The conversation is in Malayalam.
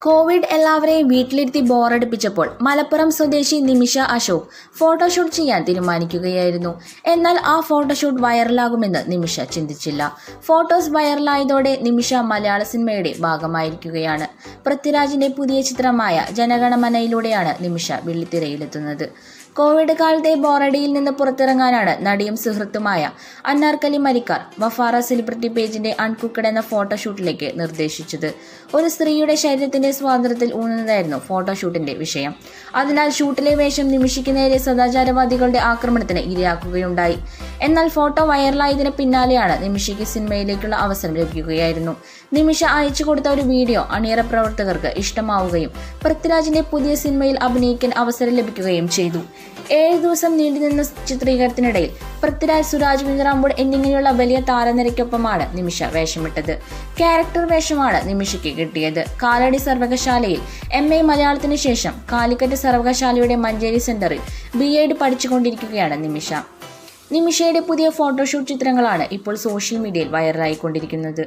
കോവിഡ് എല്ലാവരെയും വീട്ടിലിരുത്തി ബോറടിപ്പിച്ചപ്പോൾ മലപ്പുറം സ്വദേശി നിമിഷ അശോക് ഫോട്ടോഷൂട്ട് ചെയ്യാൻ തീരുമാനിക്കുകയായിരുന്നു. എന്നാൽ ആ ഫോട്ടോഷൂട്ട് വൈറലാകുമെന്ന് നിമിഷ ചിന്തിച്ചില്ല. ഫോട്ടോസ് വൈറലായതോടെ നിമിഷ മലയാള സിനിമയുടെ ഭാഗമായിരിക്കുകയാണ്. പൃഥ്വിരാജിന്റെ പുതിയ ചിത്രമായ ജനഗണമനയിലൂടെയാണ് നിമിഷ വെള്ളിത്തിരയിലെത്തുന്നത്. കോവിഡ് കാലത്തെ ബോറടിയിൽ നിന്ന് പുറത്തിറങ്ങാനാണ് നടിയും സുഹൃത്തുമായ അന്നാർക്കലി മരിക്കാർ വഫാറ സെലിബ്രിറ്റി പേജിന്റെ അൺകുക്കഡ് എന്ന ഫോട്ടോഷൂട്ടിലേക്ക് നിർദ്ദേശിച്ചത്. ഒരു സ്ത്രീയുടെ ശരീരത്തിന്റെ സ്വാതന്ത്ര്യത്തിൽ ഊന്നുന്നതായിരുന്നു ഫോട്ടോഷൂട്ടിന്റെ വിഷയം. അതിനാൽ ഷൂട്ടിലെ വേഷം നിമിഷയ്ക്ക് നേരെ സദാചാരവാദികളുടെ ആക്രമണത്തിന് ഇരയാക്കുകയുണ്ടായി. എന്നാൽ ഫോട്ടോ വൈറലായതിന് പിന്നാലെയാണ് നിമിഷയ്ക്ക് സിനിമയിലേക്കുള്ള അവസരം ലഭിക്കുകയായിരുന്നു. നിമിഷ അയച്ചു കൊടുത്ത ഒരു വീഡിയോ അണിയറ പ്രവർത്തകർക്ക് ഇഷ്ടമാവുകയും പൃഥ്വിരാജിന്റെ പുതിയ സിനിമയിൽ അഭിനയിക്കാൻ അവസരം ലഭിക്കുകയും ചെയ്തു. 7 ദിവസം നീണ്ടുനിന്ന ചിത്രീകരണത്തിനിടയിൽ പൃഥ്വിരാജ്, സുരാജ് വെഞ്ഞാറമൂട് എന്നിങ്ങനെയുള്ള വലിയ താരനിരയ്ക്കൊപ്പമാണ് നിമിഷ വേഷമിട്ടത്. ക്യാരക്ടർ വേഷമാണ് നിമിഷയ്ക്ക് കിട്ടിയത്. കാലടി സർവകലാശാലയിൽ MA മലയാളത്തിന് ശേഷം കാലിക്കറ്റ് സർവകലാശാലയുടെ മഞ്ചേരി സെന്ററിൽ BEd പഠിച്ചുകൊണ്ടിരിക്കുകയാണ് നിമിഷ. നിമിഷയുടെ പുതിയ ഫോട്ടോഷൂട്ട് ചിത്രങ്ങളാണ് ഇപ്പോൾ സോഷ്യൽ മീഡിയയിൽ വൈറലായിക്കൊണ്ടിരിക്കുന്നത്.